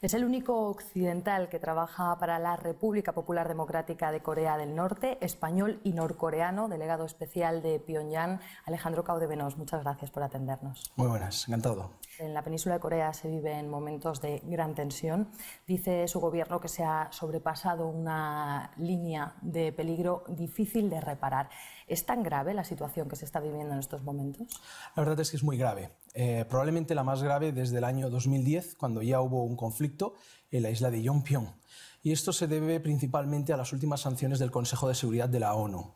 Es el único occidental que trabaja para la República Popular Democrática de Corea del Norte, español y norcoreano, delegado especial de Pyongyang, Alejandro Caudevenos. Muchas gracias por atendernos. Muy buenas, encantado. En la península de Corea se viven momentos de gran tensión. Dice su gobierno que se ha sobrepasado una línea de peligro difícil de reparar. ¿Es tan grave la situación que se está viviendo en estos momentos? La verdad es que es muy grave. Probablemente la más grave desde el año 2010, cuando ya hubo un conflicto en la isla de Yeonpyeong. Y esto se debe principalmente a las últimas sanciones del Consejo de Seguridad de la ONU.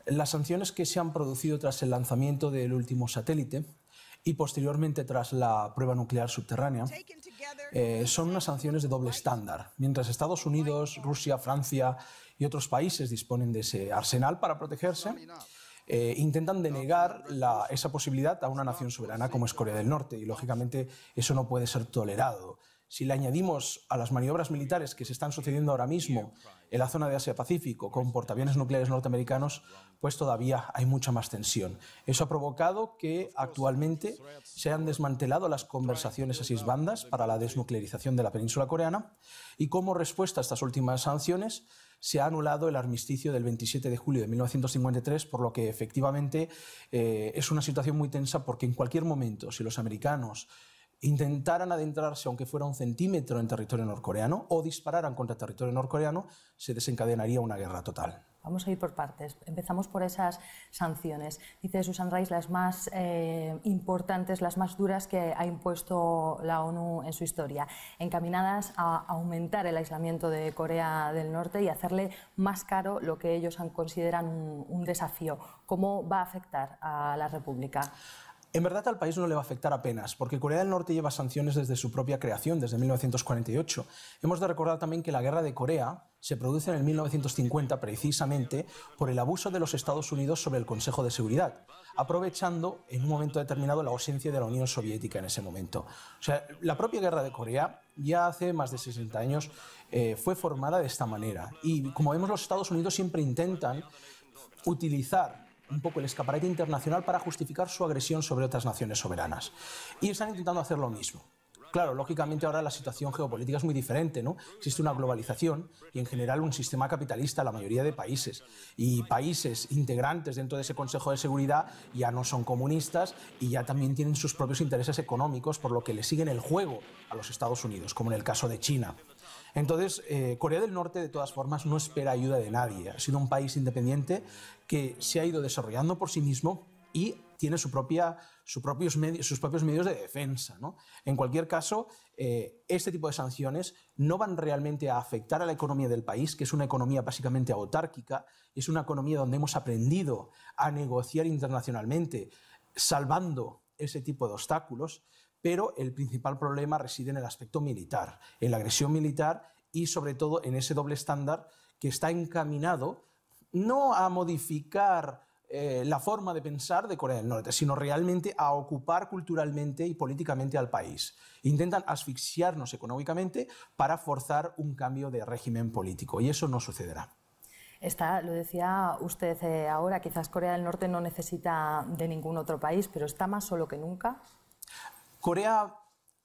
Las sanciones que se han producido tras el lanzamiento del último satélite y posteriormente tras la prueba nuclear subterránea son unas sanciones de doble estándar. Mientras Estados Unidos, Rusia, Francia y otros países disponen de ese arsenal para protegerse, intentan denegar esa posibilidad a una nación soberana como es Corea del Norte, y lógicamente eso no puede ser tolerado. Si le añadimos a las maniobras militares que se están sucediendo ahora mismo en la zona de Asia-Pacífico con portaaviones nucleares norteamericanos, pues todavía hay mucha más tensión. Eso ha provocado que actualmente se han desmantelado las conversaciones a 6 bandas para la desnuclearización de la península coreana, y como respuesta a estas últimas sanciones se ha anulado el armisticio del 27 de julio de 1953, por lo que efectivamente es una situación muy tensa, porque en cualquier momento, si los americanos intentaran adentrarse, aunque fuera 1 centímetro, en territorio norcoreano o dispararan contra territorio norcoreano, se desencadenaría una guerra total. Vamos a ir por partes. Empezamos por esas sanciones. Dice Susan Rice, las más importantes, las más duras que ha impuesto la ONU en su historia, encaminadas a aumentar el aislamiento de Corea del Norte y hacerle más caro lo que ellos consideran un desafío. ¿Cómo va a afectar a la República? En verdad al país no le va a afectar apenas, porque Corea del Norte lleva sanciones desde su propia creación, desde 1948. Hemos de recordar también que la Guerra de Corea se produce en el 1950 precisamente por el abuso de los Estados Unidos sobre el Consejo de Seguridad, aprovechando en un momento determinado la ausencia de la Unión Soviética en ese momento. O sea, la propia Guerra de Corea ya hace más de 60 años fue formada de esta manera, y como vemos, los Estados Unidos siempre intentan utilizar un poco el escaparate internacional para justificar su agresión sobre otras naciones soberanas. Y están intentando hacer lo mismo. Claro, lógicamente ahora la situación geopolítica es muy diferente, ¿no? Existe una globalización y en general un sistema capitalista en la mayoría de países. Y países integrantes dentro de ese Consejo de Seguridad ya no son comunistas y ya también tienen sus propios intereses económicos, por lo que le siguen el juego a los Estados Unidos, como en el caso de China. Entonces, Corea del Norte, de todas formas, no espera ayuda de nadie. Ha sido un país independiente que se ha ido desarrollando por sí mismo y tiene sus propios medios de defensa, ¿no? En cualquier caso, este tipo de sanciones no van realmente a afectar a la economía del país, que es una economía básicamente autárquica, es una economía donde hemos aprendido a negociar internacionalmente, salvando ese tipo de obstáculos. Pero el principal problema reside en el aspecto militar, en la agresión militar y sobre todo en ese doble estándar que está encaminado no a modificar la forma de pensar de Corea del Norte, sino realmente a ocupar culturalmente y políticamente al país. Intentan asfixiarnos económicamente para forzar un cambio de régimen político, y eso no sucederá. Lo decía usted ahora, quizás Corea del Norte no necesita de ningún otro país, pero está más solo que nunca. Corea,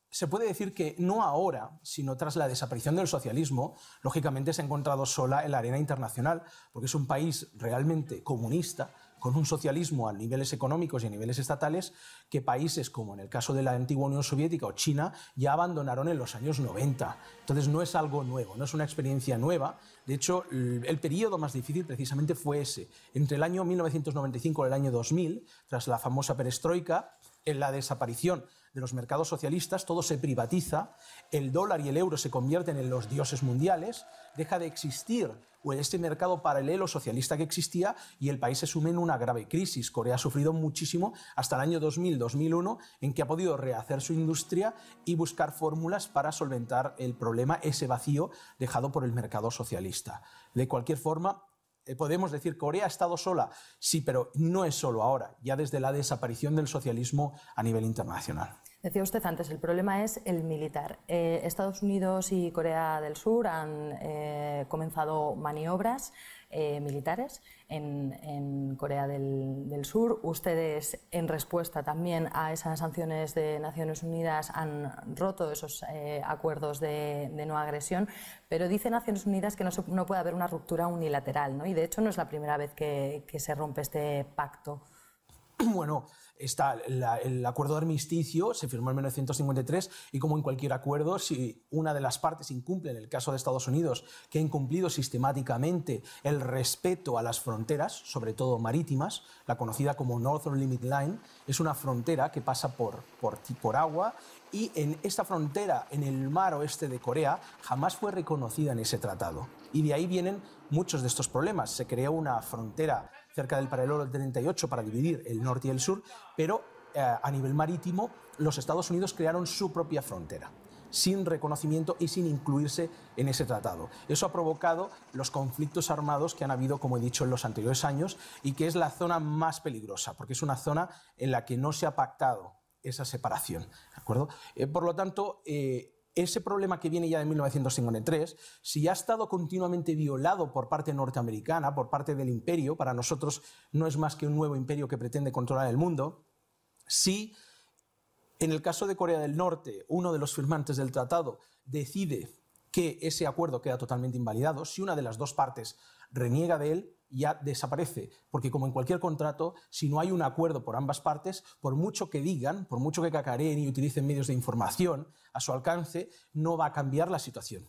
se puede decir que no ahora, sino tras la desaparición del socialismo, lógicamente se ha encontrado sola en la arena internacional, porque es un país realmente comunista, con un socialismo a niveles económicos y a niveles estatales, que países como en el caso de la antigua Unión Soviética o China ya abandonaron en los años 90. Entonces no es algo nuevo, no es una experiencia nueva. De hecho, el periodo más difícil precisamente fue ese. Entre el año 1995 y el año 2000, tras la famosa perestroika, en la desaparición de los mercados socialistas, todo se privatiza, el dólar y el euro se convierten en los dioses mundiales, deja de existir este mercado paralelo socialista que existía y el país se sume en una grave crisis. Corea ha sufrido muchísimo hasta el año 2000-2001, en que ha podido rehacer su industria y buscar fórmulas para solventar el problema, ese vacío dejado por el mercado socialista. De cualquier forma, podemos decir que Corea ha estado sola, sí, pero no es solo ahora, ya desde la desaparición del socialismo a nivel internacional. Decía usted antes, el problema es el militar. Estados Unidos y Corea del Sur han comenzado maniobras militares en Corea del Sur. Ustedes, en respuesta también a esas sanciones de Naciones Unidas, han roto esos acuerdos de no agresión, pero dice Naciones Unidas que no puede haber una ruptura unilateral, ¿no? Y de hecho no es la primera vez que se rompe este pacto. Bueno, el acuerdo de armisticio se firmó en 1953 y, como en cualquier acuerdo, si una de las partes incumple, en el caso de Estados Unidos, que ha incumplido sistemáticamente el respeto a las fronteras, sobre todo marítimas, la conocida como Northern Limit Line, es una frontera que pasa por agua, y en esta frontera, en el mar oeste de Corea, jamás fue reconocida en ese tratado. Y de ahí vienen muchos de estos problemas. Se creó una frontera cerca del paralelo del 38 para dividir el norte y el sur, pero a nivel marítimo los Estados Unidos crearon su propia frontera, sin reconocimiento y sin incluirse en ese tratado. Eso ha provocado los conflictos armados que han habido, como he dicho, en los anteriores años, y que es la zona más peligrosa, porque es una zona en la que no se ha pactado esa separación, ¿de acuerdo? Por lo tanto, ese problema que viene ya de 1953, si ha estado continuamente violado por parte norteamericana, por parte del imperio, para nosotros no es más que un nuevo imperio que pretende controlar el mundo, si en el caso de Corea del Norte uno de los firmantes del tratado decide que ese acuerdo queda totalmente invalidado, si una de las dos partes reniega de él, ya desaparece, porque como en cualquier contrato, si no hay un acuerdo por ambas partes, por mucho que digan, por mucho que cacareen y utilicen medios de información a su alcance, no va a cambiar la situación.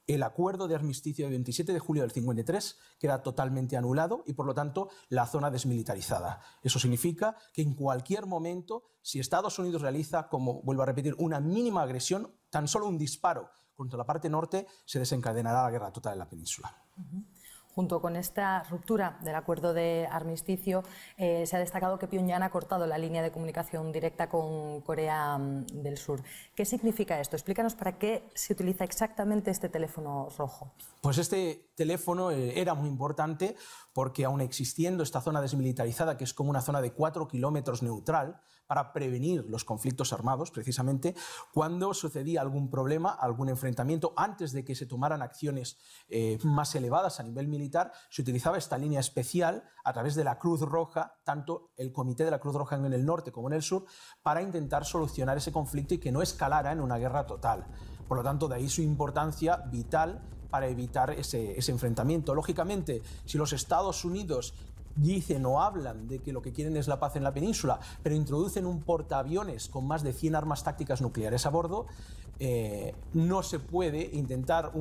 El acuerdo de armisticio del 27 de julio del 53 queda totalmente anulado y, por lo tanto, la zona desmilitarizada. Eso significa que en cualquier momento, si Estados Unidos realiza, como vuelvo a repetir, una mínima agresión, tan solo un disparo contra la parte norte, se desencadenará la guerra total en la península. Junto con esta ruptura del acuerdo de armisticio, se ha destacado que Pyongyang ha cortado la línea de comunicación directa con Corea del Sur. ¿Qué significa esto? Explícanos para qué se utiliza exactamente este teléfono rojo. Pues este teléfono era muy importante porque, aun existiendo esta zona desmilitarizada, que es como una zona de 4 kilómetros neutral, para prevenir los conflictos armados, precisamente, cuando sucedía algún problema, algún enfrentamiento, antes de que se tomaran acciones más elevadas a nivel militar, se utilizaba esta línea especial a través de la Cruz Roja, tanto el Comité de la Cruz Roja en el norte como en el sur, para intentar solucionar ese conflicto y que no escalara en una guerra total. Por lo tanto, de ahí su importancia vital para evitar ese enfrentamiento. Lógicamente, si los Estados Unidos dicen o hablan de que lo que quieren es la paz en la península, pero introducen un portaaviones con más de 100 armas tácticas nucleares a bordo, no se puede intentar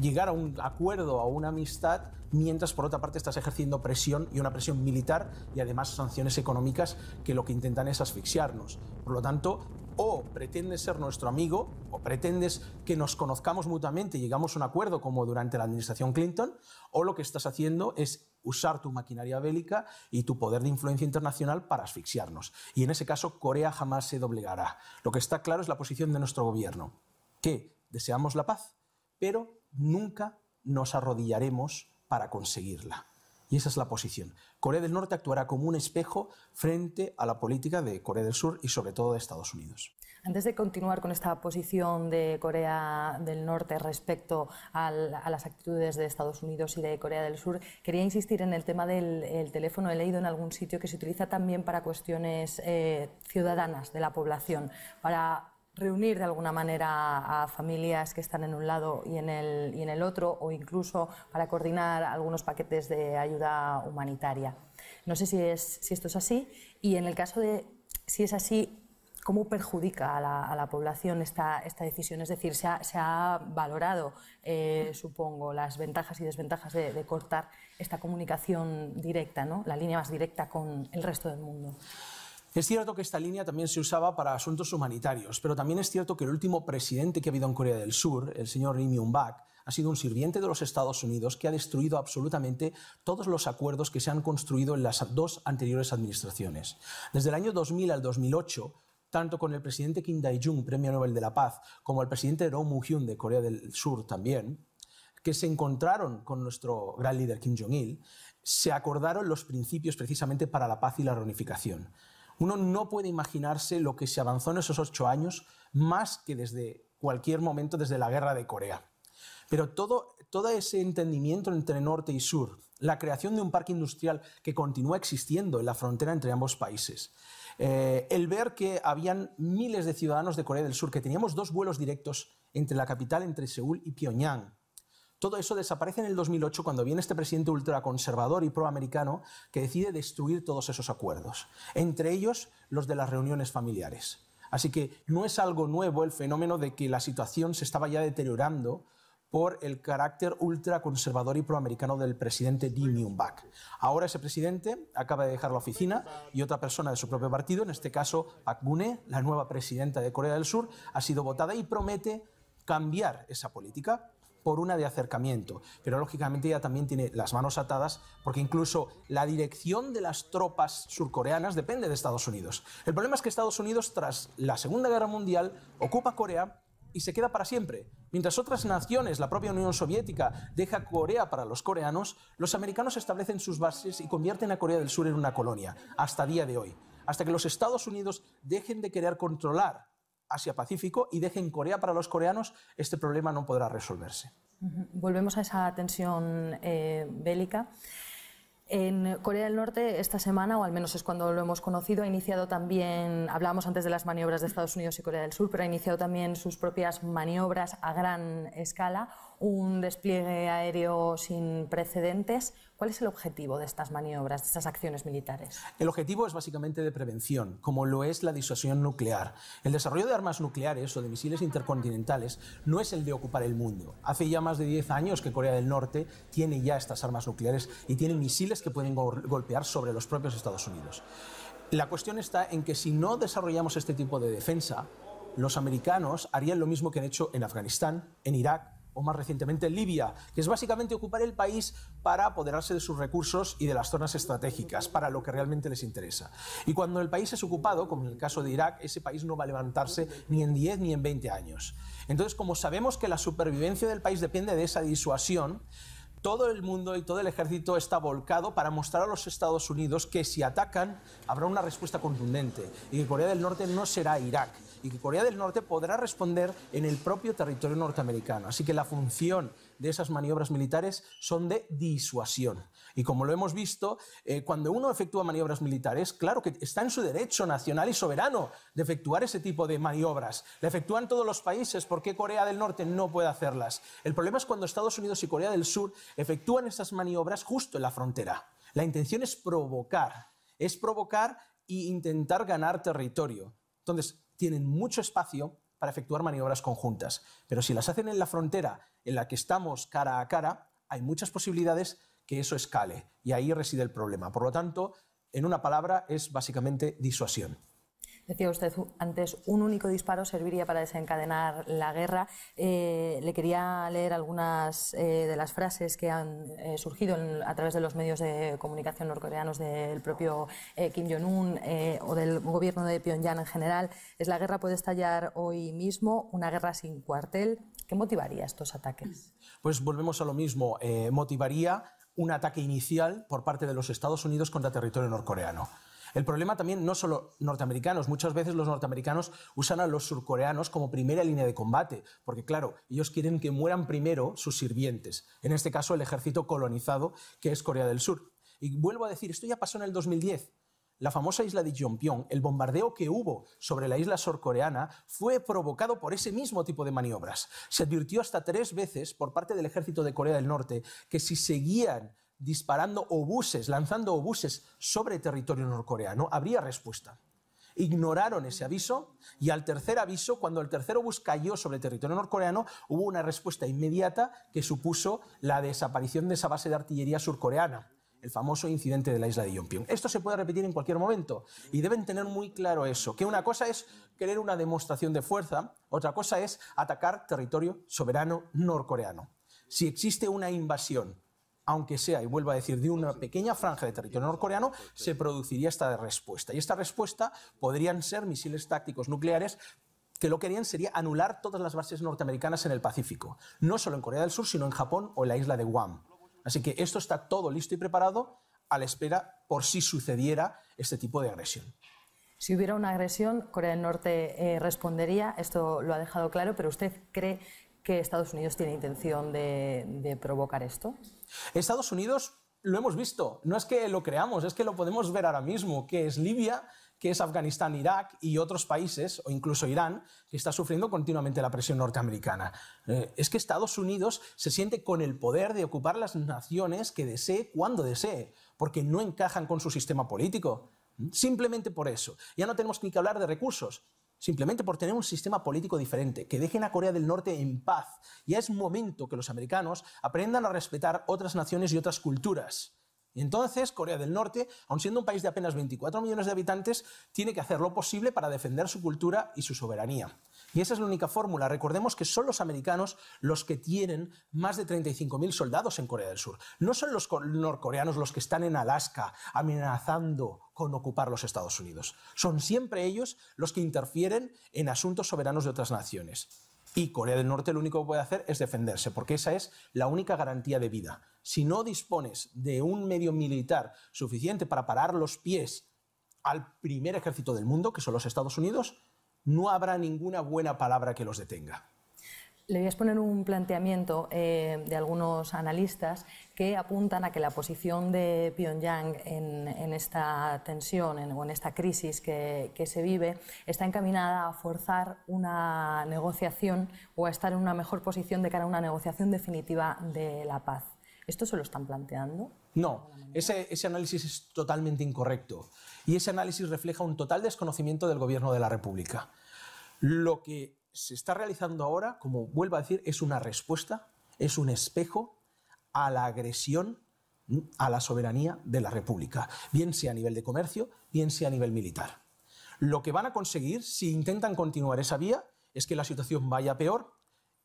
llegar a un acuerdo, a una amistad, mientras por otra parte estás ejerciendo presión, y una presión militar, y además sanciones económicas que lo que intentan es asfixiarnos. Por lo tanto, o pretendes ser nuestro amigo, o pretendes que nos conozcamos mutuamente y llegamos a un acuerdo como durante la administración Clinton, o lo que estás haciendo es usar tu maquinaria bélica y tu poder de influencia internacional para asfixiarnos. Y en ese caso, Corea jamás se doblegará. Lo que está claro es la posición de nuestro gobierno, que deseamos la paz, pero nunca nos arrodillaremos para conseguirla. Y esa es la posición. Corea del Norte actuará como un espejo frente a la política de Corea del Sur y sobre todo de Estados Unidos. Antes de continuar con esta posición de Corea del Norte respecto a las actitudes de Estados Unidos y de Corea del Sur, quería insistir en el tema del teléfono. He leído en algún sitio que se utiliza también para cuestiones ciudadanas de la población, para reunir de alguna manera a familias que están en un lado y en el otro, o incluso para coordinar algunos paquetes de ayuda humanitaria. No sé si esto es así, y en el caso de si es así, ¿cómo perjudica a la población esta decisión? Es decir, se ha valorado, supongo, las ventajas y desventajas de cortar esta comunicación directa, ¿no? La línea más directa con el resto del mundo. Es cierto que esta línea también se usaba para asuntos humanitarios, pero también es cierto que el último presidente que ha habido en Corea del Sur, el señor Lee Myung-bak, ha sido un sirviente de los Estados Unidos que ha destruido absolutamente todos los acuerdos que se han construido en las dos anteriores administraciones. Desde el año 2000 al 2008, tanto con el presidente Kim Dae-jung, Premio Nobel de la Paz, como el presidente Roh Moo-hyun de Corea del Sur también, que se encontraron con nuestro gran líder Kim Jong-il, se acordaron los principios precisamente para la paz y la reunificación. Uno no puede imaginarse lo que se avanzó en esos 8 años, más que desde cualquier momento desde la guerra de Corea. Pero todo ese entendimiento entre norte y sur, la creación de un parque industrial que continúa existiendo en la frontera entre ambos países, el ver que habían miles de ciudadanos de Corea del Sur, que teníamos 2 vuelos directos entre la capital, entre Seúl y Pyongyang, todo eso desaparece en el 2008 cuando viene este presidente ultraconservador y proamericano que decide destruir todos esos acuerdos, entre ellos los de las reuniones familiares. Así que no es algo nuevo el fenómeno de que la situación se estaba ya deteriorando por el carácter ultraconservador y proamericano del presidente Lee Myung-bak. Ahora ese presidente acaba de dejar la oficina y otra persona de su propio partido, en este caso Park Geun-hye, la nueva presidenta de Corea del Sur, ha sido votada y promete cambiar esa política por una de acercamiento. Pero lógicamente ella también tiene las manos atadas porque incluso la dirección de las tropas surcoreanas depende de Estados Unidos. El problema es que Estados Unidos, tras la Segunda Guerra Mundial, ocupa Corea y se queda para siempre. Mientras otras naciones, la propia Unión Soviética, deja Corea para los coreanos, los americanos establecen sus bases y convierten a Corea del Sur en una colonia, hasta día de hoy. Hasta que los Estados Unidos dejen de querer controlar Asia-Pacífico y dejen Corea para los coreanos, este problema no podrá resolverse. Volvemos a esa tensión bélica. En Corea del Norte esta semana, o al menos es cuando lo hemos conocido, ha iniciado también, hablábamos antes de las maniobras de Estados Unidos y Corea del Sur, pero ha iniciado también sus propias maniobras a gran escala, un despliegue aéreo sin precedentes. ¿Cuál es el objetivo de estas maniobras, de estas acciones militares? El objetivo es básicamente de prevención, como lo es la disuasión nuclear. El desarrollo de armas nucleares o de misiles intercontinentales no es el de ocupar el mundo. Hace ya más de 10 años que Corea del Norte tiene ya estas armas nucleares y tiene misiles que pueden golpear sobre los propios Estados Unidos. La cuestión está en que si no desarrollamos este tipo de defensa, los americanos harían lo mismo que han hecho en Afganistán, en Irak, o más recientemente en Libia, que es básicamente ocupar el país para apoderarse de sus recursos y de las zonas estratégicas, para lo que realmente les interesa. Y cuando el país es ocupado, como en el caso de Irak, ese país no va a levantarse ni en 10 ni en 20 años. Entonces, como sabemos que la supervivencia del país depende de esa disuasión, todo el mundo y todo el ejército está volcado para mostrar a los Estados Unidos que si atacan habrá una respuesta contundente y que Corea del Norte no será Irak y que Corea del Norte podrá responder en el propio territorio norteamericano. Así que la función de esas maniobras militares son de disuasión. Y como lo hemos visto, cuando uno efectúa maniobras militares, claro que está en su derecho nacional y soberano de efectuar ese tipo de maniobras. La efectúan todos los países, ¿por qué Corea del Norte no puede hacerlas? El problema es cuando Estados Unidos y Corea del Sur efectúan esas maniobras justo en la frontera. La intención es provocar e intentar ganar territorio. Entonces, tienen mucho espacio para efectuar maniobras conjuntas, pero si las hacen en la frontera en la que estamos cara a cara, hay muchas posibilidades que eso escale, y ahí reside el problema. Por lo tanto, en una palabra, es básicamente disuasión. Decía usted antes, un único disparo serviría para desencadenar la guerra. Le quería leer algunas de las frases que han surgido a través de los medios de comunicación norcoreanos del propio Kim Jong-un o del gobierno de Pyongyang en general. La guerra puede estallar hoy mismo, una guerra sin cuartel. ¿Qué motivaría estos ataques? Pues volvemos a lo mismo. Motivaría un ataque inicial por parte de los Estados Unidos contra territorio norcoreano. El problema también no solo norteamericanos, muchas veces los norteamericanos usan a los surcoreanos como primera línea de combate, porque claro, ellos quieren que mueran primero sus sirvientes, en este caso el ejército colonizado que es Corea del Sur. Y vuelvo a decir, esto ya pasó en el 2010. La famosa isla de Jeonpyeong, el bombardeo que hubo sobre la isla surcoreana fue provocado por ese mismo tipo de maniobras. Se advirtió hasta 3 veces por parte del ejército de Corea del Norte que si seguían disparando obuses, lanzando obuses sobre territorio norcoreano, habría respuesta. Ignoraron ese aviso y al tercer aviso, cuando el tercer obús cayó sobre territorio norcoreano, hubo una respuesta inmediata que supuso la desaparición de esa base de artillería surcoreana, el famoso incidente de la isla de Jeonpyeong. Esto se puede repetir en cualquier momento y deben tener muy claro eso, que una cosa es querer una demostración de fuerza, otra cosa es atacar territorio soberano norcoreano. Si existe una invasión, aunque sea, y vuelvo a decir, de una pequeña franja de territorio norcoreano, se produciría esta respuesta. Y esta respuesta podrían ser misiles tácticos nucleares que lo que harían sería anular todas las bases norteamericanas en el Pacífico, no solo en Corea del Sur, sino en Japón o en la isla de Guam. Así que esto está todo listo y preparado a la espera por si sucediera este tipo de agresión. Si hubiera una agresión, Corea del Norte respondería, esto lo ha dejado claro, pero ¿usted cree que Estados Unidos tiene intención de provocar esto? Estados Unidos, lo hemos visto, no es que lo creamos, es que lo podemos ver ahora mismo, que es Libia, que es Afganistán, Irak y otros países, o incluso Irán, que está sufriendo continuamente la presión norteamericana. Es que Estados Unidos se siente con el poder de ocupar las naciones que desee cuando desee, porque no encajan con su sistema político. Simplemente por eso. Ya no tenemos ni que hablar de recursos. Simplemente por tener un sistema político diferente, que dejen a Corea del Norte en paz. Ya es momento que los americanos aprendan a respetar otras naciones y otras culturas. Y entonces Corea del Norte, aun siendo un país de apenas 24 millones de habitantes, tiene que hacer lo posible para defender su cultura y su soberanía. Y esa es la única fórmula. Recordemos que son los americanos los que tienen más de 35.000 soldados en Corea del Sur. No son los norcoreanos los que están en Alaska amenazando con ocupar los Estados Unidos. Son siempre ellos los que interfieren en asuntos soberanos de otras naciones. Y Corea del Norte lo único que puede hacer es defenderse, porque esa es la única garantía de vida. Si no dispones de un medio militar suficiente para parar los pies al primer ejército del mundo, que son los Estados Unidos, no habrá ninguna buena palabra que los detenga. Le voy a exponer un planteamiento de algunos analistas que apuntan a que la posición de Pyongyang en esta tensión o en esta crisis que se vive está encaminada a forzar una negociación o a estar en una mejor posición de cara a una negociación definitiva de la paz. ¿Esto se lo están planteando? No, ese análisis es totalmente incorrecto y ese análisis refleja un total desconocimiento del gobierno de la República. Lo que se está realizando ahora, como vuelvo a decir, es una respuesta, es un espejo a la agresión a la soberanía de la República, bien sea a nivel de comercio, bien sea a nivel militar. Lo que van a conseguir, si intentan continuar esa vía, es que la situación vaya peor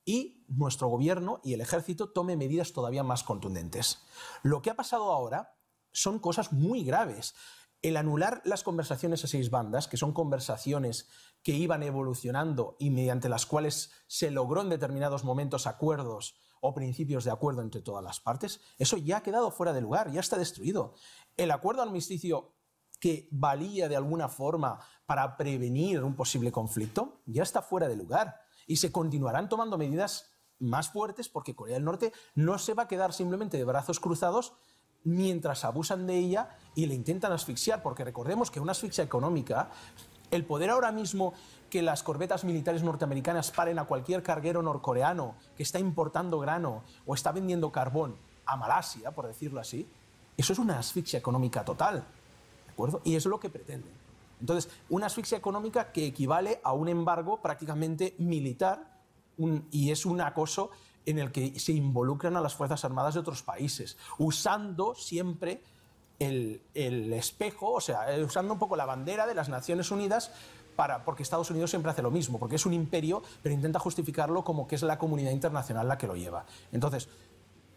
y nuestro gobierno y el ejército tome medidas todavía más contundentes. Lo que ha pasado ahora son cosas muy graves. El anular las conversaciones a 6 bandas, que son conversaciones que iban evolucionando y mediante las cuales se logró en determinados momentos acuerdos o principios de acuerdo entre todas las partes, eso ya ha quedado fuera de lugar, ya está destruido. El acuerdo armisticio que valía de alguna forma para prevenir un posible conflicto ya está fuera de lugar y se continuarán tomando medidas más fuertes porque Corea del Norte no se va a quedar simplemente de brazos cruzados mientras abusan de ella y le intentan asfixiar, porque recordemos que una asfixia económica, el poder ahora mismo que las corbetas militares norteamericanas paren a cualquier carguero norcoreano que está importando grano o está vendiendo carbón a Malasia, por decirlo así, eso es una asfixia económica total, ¿de acuerdo? Y eso es lo que pretenden. Entonces, una asfixia económica que equivale a un embargo prácticamente militar y es un acoso en el que se involucran a las Fuerzas Armadas de otros países, usando siempre el espejo, o sea, usando un poco la bandera de las Naciones Unidas, porque Estados Unidos siempre hace lo mismo, porque es un imperio, pero intenta justificarlo como que es la comunidad internacional la que lo lleva. Entonces,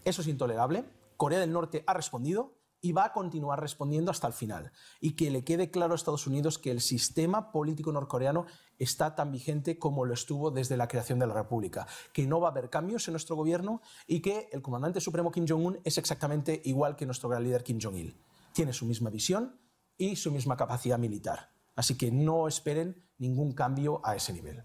eso es intolerable. Corea del Norte ha respondido y va a continuar respondiendo hasta el final. Y que le quede claro a Estados Unidos que el sistema político norcoreano está tan vigente como lo estuvo desde la creación de la República, que no va a haber cambios en nuestro gobierno y que el comandante supremo Kim Jong-un es exactamente igual que nuestro gran líder Kim Jong-il. Tiene su misma visión y su misma capacidad militar. Así que no esperen ningún cambio a ese nivel.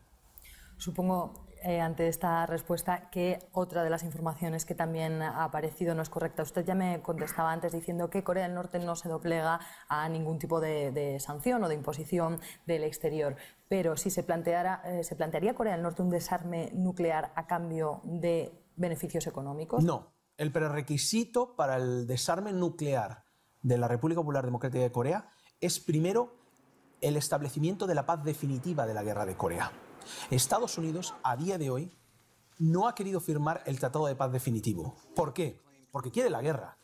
Supongo, ante esta respuesta, que otra de las informaciones que también ha aparecido no es correcta. Usted ya me contestaba antes diciendo que Corea del Norte no se doblega a ningún tipo de sanción o de imposición del exterior. Pero si ¿se plantearía Corea del Norte un desarme nuclear a cambio de beneficios económicos? No. El prerequisito para el desarme nuclear de la República Popular Democrática de Corea es primero el establecimiento de la paz definitiva de la guerra de Corea. Estados Unidos, a día de hoy, no ha querido firmar el Tratado de Paz Definitivo. ¿Por qué? Porque quiere la guerra.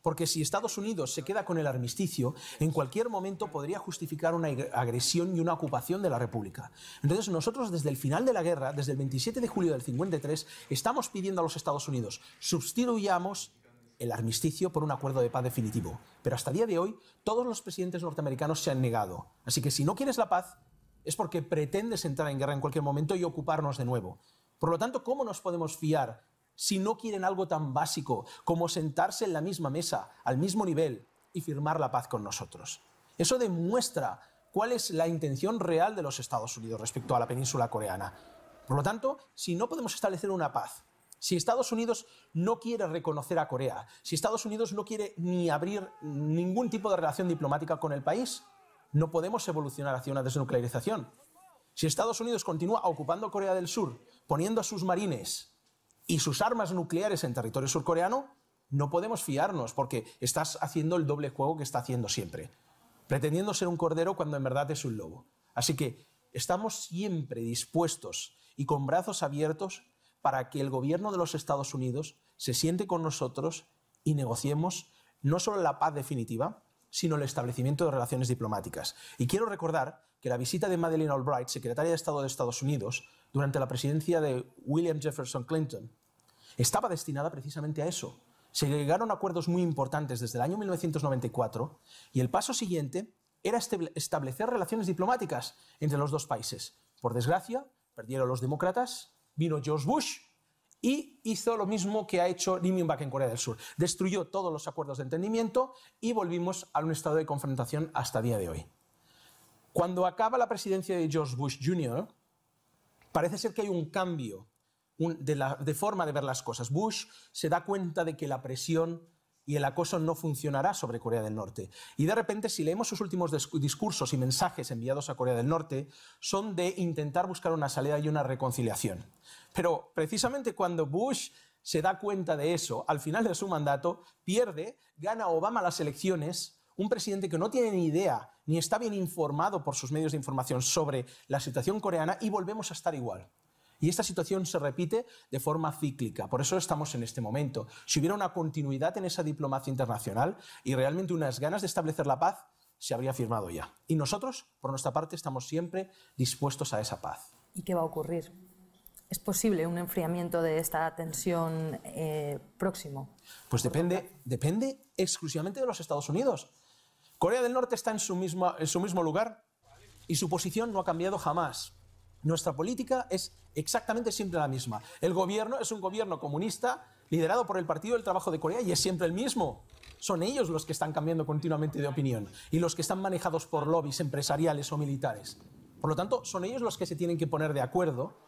Porque si Estados Unidos se queda con el armisticio, en cualquier momento podría justificar una agresión y una ocupación de la República. Entonces nosotros desde el final de la guerra, desde el 27 de julio del 53, estamos pidiendo a los Estados Unidos, sustituyamos el armisticio por un acuerdo de paz definitivo. Pero hasta el día de hoy, todos los presidentes norteamericanos se han negado. Así que si no quieres la paz, es porque pretendes entrar en guerra en cualquier momento y ocuparnos de nuevo. Por lo tanto, ¿cómo nos podemos fiar si no quieren algo tan básico como sentarse en la misma mesa, al mismo nivel, y firmar la paz con nosotros? Eso demuestra cuál es la intención real de los Estados Unidos respecto a la península coreana. Por lo tanto, si no podemos establecer una paz, si Estados Unidos no quiere reconocer a Corea, si Estados Unidos no quiere ni abrir ningún tipo de relación diplomática con el país, no podemos evolucionar hacia una desnuclearización. Si Estados Unidos continúa ocupando Corea del Sur, poniendo a sus marines y sus armas nucleares en territorio surcoreano, no podemos fiarnos porque estás haciendo el doble juego que está haciendo siempre, pretendiendo ser un cordero cuando en verdad es un lobo. Así que estamos siempre dispuestos y con brazos abiertos para que el gobierno de los Estados Unidos se siente con nosotros y negociemos no solo la paz definitiva, sino el establecimiento de relaciones diplomáticas. Y quiero recordar que la visita de Madeleine Albright, secretaria de Estado de Estados Unidos, durante la presidencia de William Jefferson Clinton, estaba destinada precisamente a eso. Se llegaron a acuerdos muy importantes desde el año 1994 y el paso siguiente era establecer relaciones diplomáticas entre los dos países. Por desgracia, perdieron los demócratas, vino George Bush y hizo lo mismo que ha hecho Lee Myung-bak en Corea del Sur. Destruyó todos los acuerdos de entendimiento y volvimos a un estado de confrontación hasta el día de hoy. Cuando acaba la presidencia de George Bush Jr., parece ser que hay un cambio de forma de ver las cosas. Bush se da cuenta de que la presión y el acoso no funcionará sobre Corea del Norte. Y de repente, si leemos sus últimos discursos y mensajes enviados a Corea del Norte, son de intentar buscar una salida y una reconciliación. Pero precisamente cuando Bush se da cuenta de eso, al final de su mandato, gana Obama las elecciones, un presidente que no tiene ni idea, ni está bien informado por sus medios de información sobre la situación coreana, y volvemos a estar igual. Y esta situación se repite de forma cíclica. Por eso estamos en este momento. Si hubiera una continuidad en esa diplomacia internacional y realmente unas ganas de establecer la paz, se habría firmado ya. Y nosotros, por nuestra parte, estamos siempre dispuestos a esa paz. ¿Y qué va a ocurrir? ¿Es posible un enfriamiento de esta tensión próximo? Pues depende exclusivamente de los Estados Unidos. Corea del Norte está en su mismo lugar y su posición no ha cambiado jamás. Nuestra política es exactamente siempre la misma. El gobierno es un gobierno comunista liderado por el Partido del Trabajo de Corea y es siempre el mismo. Son ellos los que están cambiando continuamente de opinión y los que están manejados por lobbies empresariales o militares. Por lo tanto, son ellos los que se tienen que poner de acuerdo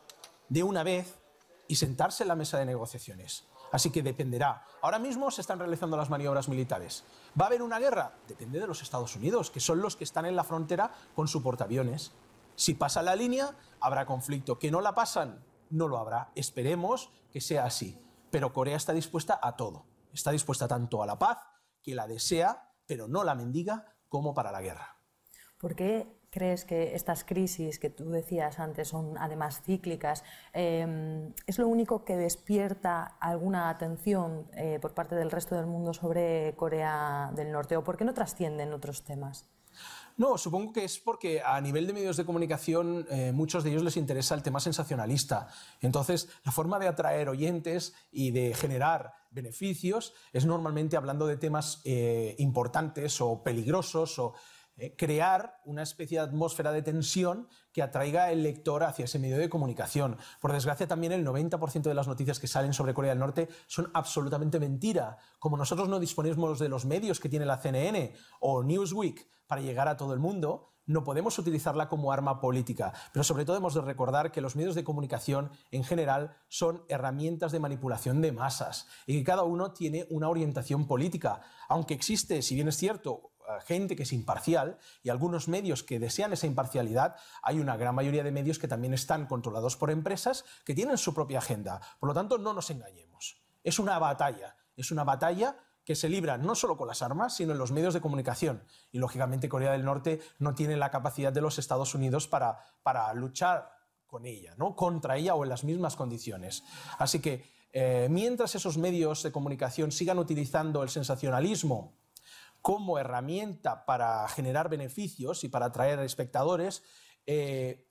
de una vez y sentarse en la mesa de negociaciones. Así que dependerá. Ahora mismo se están realizando las maniobras militares. ¿Va a haber una guerra? Depende de los Estados Unidos, que son los que están en la frontera con su portaaviones. Si pasa la línea, habrá conflicto. ¿Que no la pasan? No lo habrá. Esperemos que sea así. Pero Corea está dispuesta a todo. Está dispuesta tanto a la paz, que la desea, pero no la mendiga, como para la guerra. ¿Por qué crees que estas crisis que tú decías antes son además cíclicas? ¿Es lo único que despierta alguna atención por parte del resto del mundo sobre Corea del Norte? ¿O por qué no trascienden otros temas? No, supongo que es porque a nivel de medios de comunicación muchos de ellos les interesa el tema sensacionalista. Entonces, la forma de atraer oyentes y de generar beneficios es normalmente hablando de temas importantes o peligrosos o crear una especie de atmósfera de tensión que atraiga al lector hacia ese medio de comunicación. Por desgracia, también el 90% de las noticias que salen sobre Corea del Norte son absolutamente mentira. Como nosotros no disponemos de los medios que tiene la CNN o Newsweek para llegar a todo el mundo, no podemos utilizarla como arma política. Pero sobre todo hemos de recordar que los medios de comunicación en general son herramientas de manipulación de masas y que cada uno tiene una orientación política. Aunque existe, si bien es cierto, gente que es imparcial y algunos medios que desean esa imparcialidad, hay una gran mayoría de medios que también están controlados por empresas que tienen su propia agenda. Por lo tanto, no nos engañemos. Es una batalla que se libra no solo con las armas, sino en los medios de comunicación. Y lógicamente Corea del Norte no tiene la capacidad de los Estados Unidos para luchar con ella, ¿no? Contra ella o en las mismas condiciones. Así que mientras esos medios de comunicación sigan utilizando el sensacionalismo como herramienta para generar beneficios y para atraer espectadores,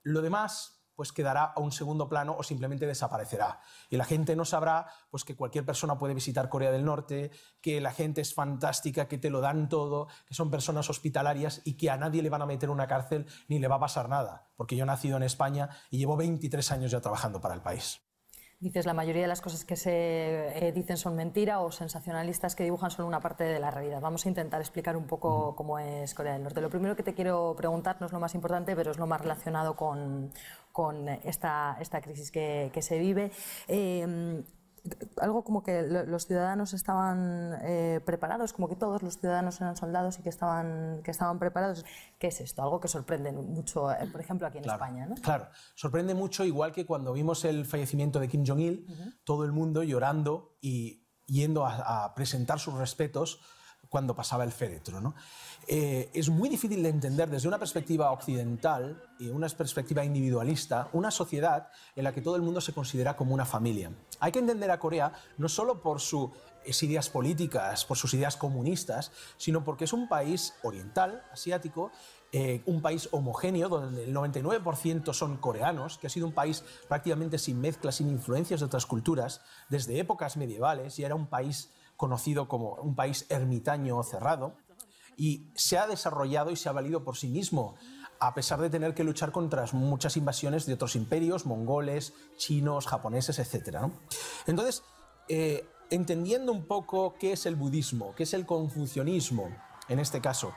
lo demás pues quedará a un segundo plano o simplemente desaparecerá. Y la gente no sabrá pues, que cualquier persona puede visitar Corea del Norte, que la gente es fantástica, que te lo dan todo, que son personas hospitalarias y que a nadie le van a meter en una cárcel ni le va a pasar nada, porque yo he nacido en España y llevo 23 años ya trabajando para el país. Dices, la mayoría de las cosas que se dicen son mentira o sensacionalistas que dibujan solo una parte de la realidad. Vamos a intentar explicar un poco cómo es Corea del Norte. Lo primero que te quiero preguntar no es lo más importante, pero es lo más relacionado con esta crisis que se vive. Algo como que los ciudadanos estaban preparados, como que todos los ciudadanos eran soldados y que estaban preparados. ¿Qué es esto? Algo que sorprende mucho, por ejemplo, aquí en España, ¿no? Claro, sorprende mucho, igual que cuando vimos el fallecimiento de Kim Jong-il, todo el mundo llorando y yendo a presentar sus respetos cuando pasaba el féretro, ¿no? Es muy difícil de entender desde una perspectiva occidental y una perspectiva individualista una sociedad en la que todo el mundo se considera como una familia. Hay que entender a Corea no solo por sus ideas políticas, por sus ideas comunistas, sino porque es un país oriental, asiático, un país homogéneo, donde el 99% son coreanos, que ha sido un país prácticamente sin mezclas, sin influencias de otras culturas, desde épocas medievales, y era un país conocido como un país ermitaño cerrado, y se ha desarrollado y se ha valido por sí mismo, a pesar de tener que luchar contra muchas invasiones de otros imperios, mongoles, chinos, japoneses, etc., ¿no? Entonces, entendiendo un poco qué es el budismo, qué es el confucianismo, en este caso,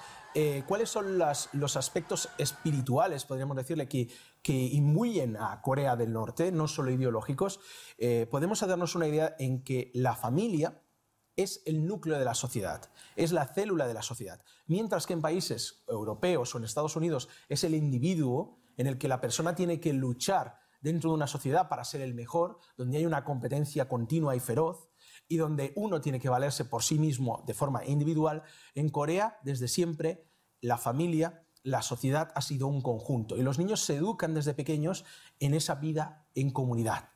cuáles son los aspectos espirituales, podríamos decirle, que imbuyen a Corea del Norte, no solo ideológicos, podemos hacernos una idea en que la familia es el núcleo de la sociedad, es la célula de la sociedad, mientras que en países europeos o en Estados Unidos es el individuo en el que la persona tiene que luchar dentro de una sociedad para ser el mejor, donde hay una competencia continua y feroz y donde uno tiene que valerse por sí mismo de forma individual. En Corea, desde siempre, la familia, la sociedad ha sido un conjunto y los niños se educan desde pequeños en esa vida en comunidad.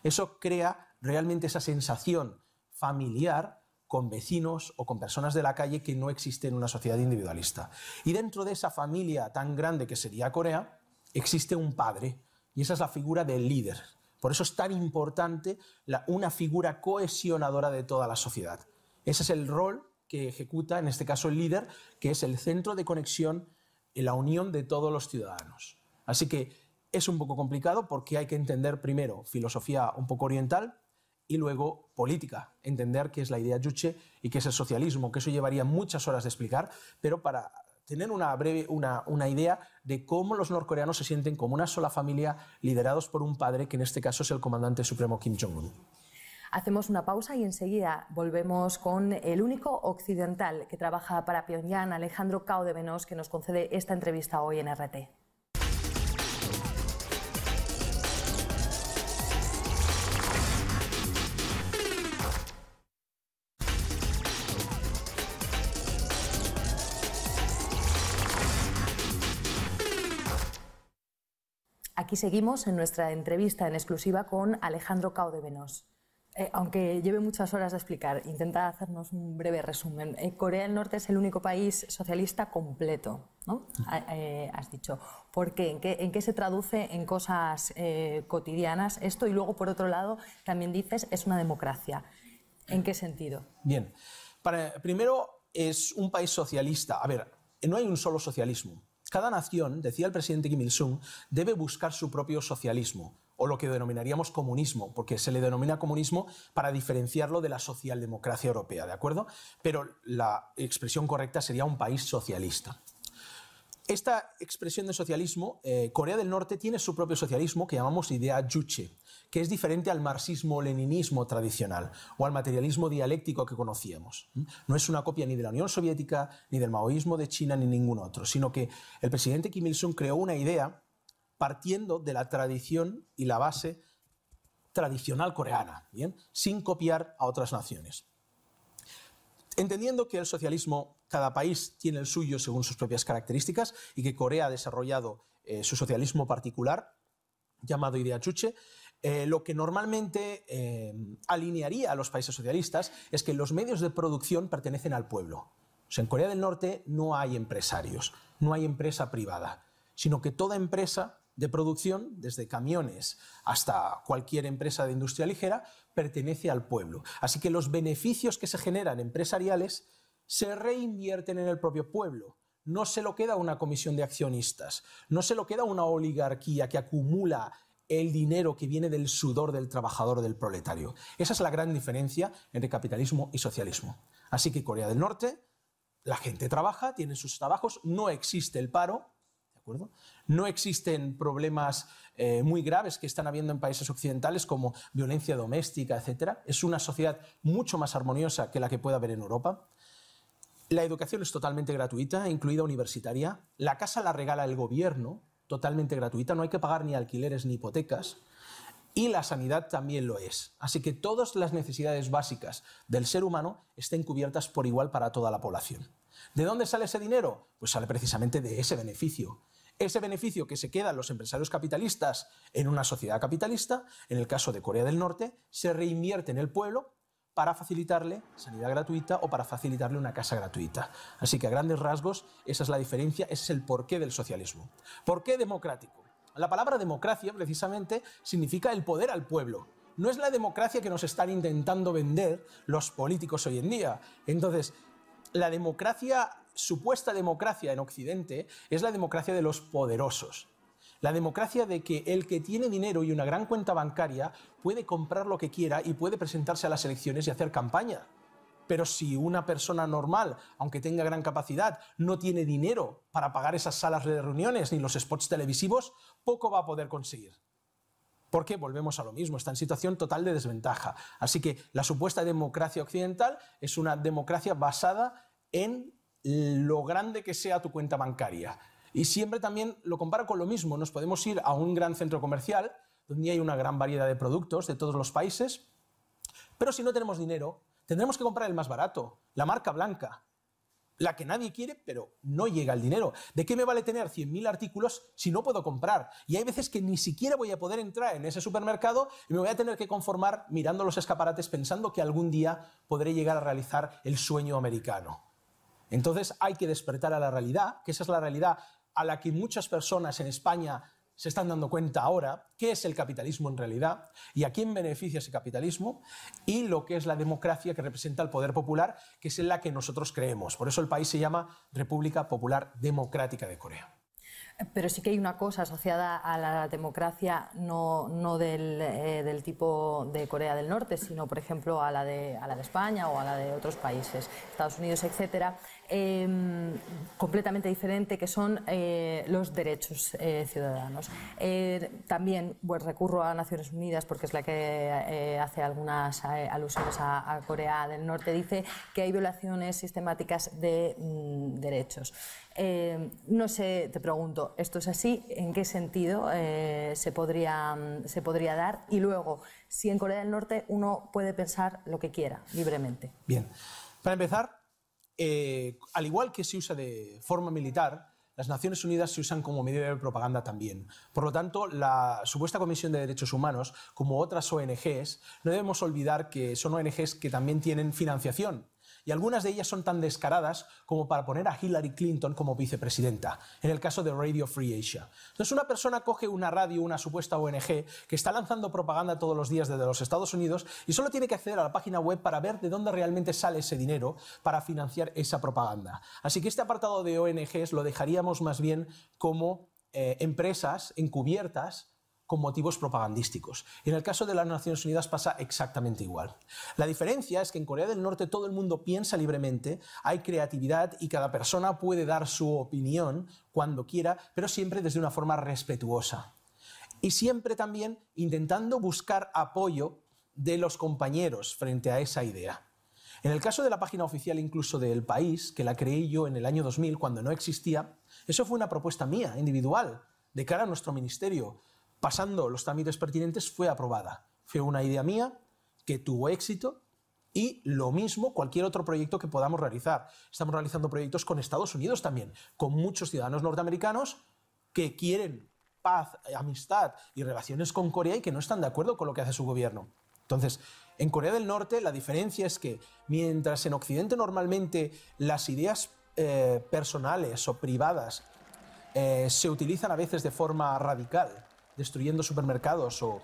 Eso crea realmente esa sensación familiar con vecinos o con personas de la calle que no existe en una sociedad individualista. Y dentro de esa familia tan grande que sería Corea, existe un padre, y esa es la figura del líder. Por eso es tan importante una figura cohesionadora de toda la sociedad. Ese es el rol que ejecuta, en este caso, el líder, que es el centro de conexión y la unión de todos los ciudadanos. Así que es un poco complicado porque hay que entender primero filosofía un poco oriental, y luego política, entender qué es la idea Juche y qué es el socialismo, que eso llevaría muchas horas de explicar, pero para tener una idea de cómo los norcoreanos se sienten como una sola familia, liderados por un padre, que en este caso es el comandante supremo Kim Jong-un. Hacemos una pausa y enseguida volvemos con el único occidental que trabaja para Pyongyang, Alejandro Cao de Benós, que nos concede esta entrevista hoy en RT. Aquí seguimos en nuestra entrevista en exclusiva con Alejandro Cao de Benós. Aunque lleve muchas horas de explicar, intenta hacernos un breve resumen. Corea del Norte es el único país socialista completo, ¿no? Has dicho. ¿Por qué? ¿En qué se traduce en cosas cotidianas esto? Y luego, por otro lado, también dices, es una democracia. ¿En qué sentido? Bien. Primero, es un país socialista. A ver, no hay un solo socialismo. Cada nación, decía el presidente Kim Il-sung, debe buscar su propio socialismo, o lo que denominaríamos comunismo, porque se le denomina comunismo para diferenciarlo de la socialdemocracia europea, ¿de acuerdo? Pero la expresión correcta sería un país socialista. Esta expresión de socialismo, Corea del Norte tiene su propio socialismo que llamamos idea Juche, que es diferente al marxismo-leninismo tradicional o al materialismo dialéctico que conocíamos. No es una copia ni de la Unión Soviética, ni del maoísmo de China, ni ningún otro, sino que el presidente Kim Il-sung creó una idea partiendo de la tradición y la base tradicional coreana, ¿bien? Sin copiar a otras naciones. Entendiendo que el socialismo, cada país tiene el suyo según sus propias características y que Corea ha desarrollado su socialismo particular, llamado idea Juche, lo que normalmente alinearía a los países socialistas es que los medios de producción pertenecen al pueblo. O sea, en Corea del Norte no hay empresarios, no hay empresa privada, sino que toda empresa de producción, desde camiones hasta cualquier empresa de industria ligera, pertenece al pueblo. Así que los beneficios que se generan empresariales se reinvierten en el propio pueblo. No se lo queda una comisión de accionistas, no se lo queda una oligarquía que acumula el dinero que viene del sudor del trabajador, del proletario. Esa es la gran diferencia entre capitalismo y socialismo. Así que Corea del Norte, la gente trabaja, tiene sus trabajos, no existe el paro, ¿de acuerdo? No existen problemas muy graves que están habiendo en países occidentales como violencia doméstica, etc. Es una sociedad mucho más armoniosa que la que puede haber en Europa. La educación es totalmente gratuita, incluida universitaria. La casa la regala el gobierno, totalmente gratuita, no hay que pagar ni alquileres ni hipotecas. Y la sanidad también lo es. Así que todas las necesidades básicas del ser humano estén cubiertas por igual para toda la población. ¿De dónde sale ese dinero? Pues sale precisamente de ese beneficio. Ese beneficio que se quedan los empresarios capitalistas en una sociedad capitalista, en el caso de Corea del Norte, se reinvierte en el pueblo para facilitarle sanidad gratuita o para facilitarle una casa gratuita. Así que a grandes rasgos esa es la diferencia, ese es el porqué del socialismo. ¿Por qué democrático? La palabra democracia precisamente significa el poder al pueblo. No es la democracia que nos están intentando vender los políticos hoy en día. Entonces, la democracia, supuesta democracia en Occidente, es la democracia de los poderosos. La democracia de que el que tiene dinero y una gran cuenta bancaria puede comprar lo que quiera y puede presentarse a las elecciones y hacer campaña. Pero si una persona normal, aunque tenga gran capacidad, no tiene dinero para pagar esas salas de reuniones ni los spots televisivos, poco va a poder conseguir. Porque volvemos a lo mismo, está en situación total de desventaja. Así que la supuesta democracia occidental es una democracia basada en lo grande que sea tu cuenta bancaria. Y siempre también lo comparo con lo mismo. Nos podemos ir a un gran centro comercial donde hay una gran variedad de productos de todos los países, pero si no tenemos dinero, tendremos que comprar el más barato, la marca blanca, la que nadie quiere, pero no llega el dinero. ¿De qué me vale tener 100.000 artículos si no puedo comprar? Y hay veces que ni siquiera voy a poder entrar en ese supermercado y me voy a tener que conformar mirando los escaparates pensando que algún día podré llegar a realizar el sueño americano. Entonces hay que despertar a la realidad, que esa es la realidad a la que muchas personas en España se están dando cuenta ahora, qué es el capitalismo en realidad y a quién beneficia ese capitalismo, y lo que es la democracia que representa el poder popular, que es en la que nosotros creemos. Por eso el país se llama República Popular Democrática de Corea. Pero sí que hay una cosa asociada a la democracia, no del tipo de Corea del Norte, sino, por ejemplo, a la de España o a la de otros países, Estados Unidos, etcétera, completamente diferente, que son los derechos ciudadanos. También pues, recurro a Naciones Unidas, porque es la que hace algunas alusiones a Corea del Norte, dice que hay violaciones sistemáticas de derechos. No sé, te pregunto, ¿esto es así? ¿En qué sentido se podría dar? Y luego, si en Corea del Norte uno puede pensar lo que quiera, libremente. Bien, para empezar, al igual que se usa de forma militar, las Naciones Unidas se usan como medio de propaganda también. Por lo tanto, la supuesta Comisión de Derechos Humanos, como otras ONGs, no debemos olvidar que son ONGs que también tienen financiación. Y algunas de ellas son tan descaradas como para poner a Hillary Clinton como vicepresidenta, en el caso de Radio Free Asia. Entonces una persona coge una radio, una supuesta ONG, que está lanzando propaganda todos los días desde los Estados Unidos y solo tiene que acceder a la página web para ver de dónde realmente sale ese dinero para financiar esa propaganda. Así que este apartado de ONGs lo dejaríamos más bien como empresas encubiertas con motivos propagandísticos. Y en el caso de las Naciones Unidas pasa exactamente igual. La diferencia es que en Corea del Norte todo el mundo piensa libremente, hay creatividad y cada persona puede dar su opinión cuando quiera, pero siempre desde una forma respetuosa. Y siempre también intentando buscar apoyo de los compañeros frente a esa idea. En el caso de la página oficial incluso del país, que la creé yo en el año 2000, cuando no existía, eso fue una propuesta mía, individual, de cara a nuestro ministerio. Pasando los trámites pertinentes, fue aprobada. Fue una idea mía que tuvo éxito y lo mismo cualquier otro proyecto que podamos realizar. Estamos realizando proyectos con Estados Unidos también, con muchos ciudadanos norteamericanos que quieren paz, amistad y relaciones con Corea y que no están de acuerdo con lo que hace su gobierno. Entonces, en Corea del Norte la diferencia es que mientras en Occidente normalmente las ideas personales o privadas se utilizan a veces de forma radical, destruyendo supermercados o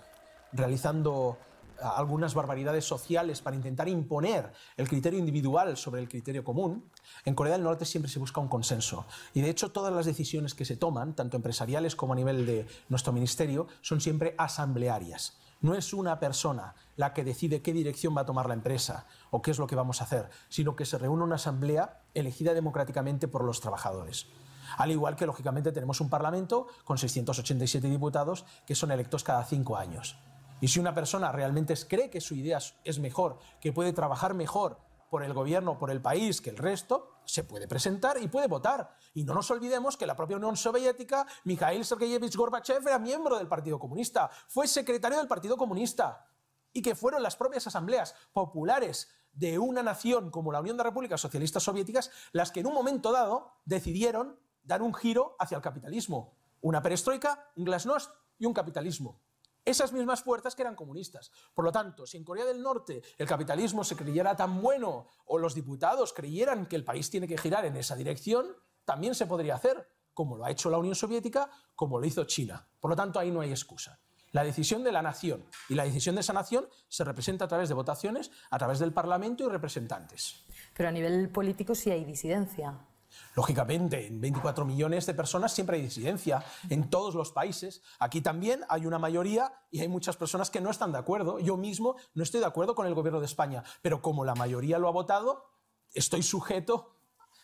realizando algunas barbaridades sociales para intentar imponer el criterio individual sobre el criterio común, en Corea del Norte siempre se busca un consenso. Y de hecho todas las decisiones que se toman, tanto empresariales como a nivel de nuestro ministerio, son siempre asamblearias. No es una persona la que decide qué dirección va a tomar la empresa o qué es lo que vamos a hacer, sino que se reúne una asamblea elegida democráticamente por los trabajadores. Al igual que, lógicamente, tenemos un Parlamento con 687 diputados que son electos cada 5 años. Y si una persona realmente cree que su idea es mejor, que puede trabajar mejor por el gobierno, por el país que el resto, se puede presentar y puede votar. Y no nos olvidemos que la propia Unión Soviética, Mikhail Sergeyevich Gorbachev, era miembro del Partido Comunista, fue secretario del Partido Comunista, y que fueron las propias asambleas populares de una nación como la Unión de Repúblicas Socialistas Soviéticas las que en un momento dado decidieron dar un giro hacia el capitalismo. Una perestroika, un glasnost y un capitalismo. Esas mismas fuerzas que eran comunistas. Por lo tanto, si en Corea del Norte el capitalismo se creyera tan bueno o los diputados creyeran que el país tiene que girar en esa dirección, también se podría hacer, como lo ha hecho la Unión Soviética, como lo hizo China. Por lo tanto, ahí no hay excusa. La decisión de la nación y la decisión de esa nación se representa a través de votaciones, a través del Parlamento y representantes. Pero a nivel político sí hay disidencia. Lógicamente, en 24 millones de personas siempre hay disidencia, en todos los países. Aquí también hay una mayoría y hay muchas personas que no están de acuerdo. Yo mismo no estoy de acuerdo con el gobierno de España, pero como la mayoría lo ha votado, estoy sujeto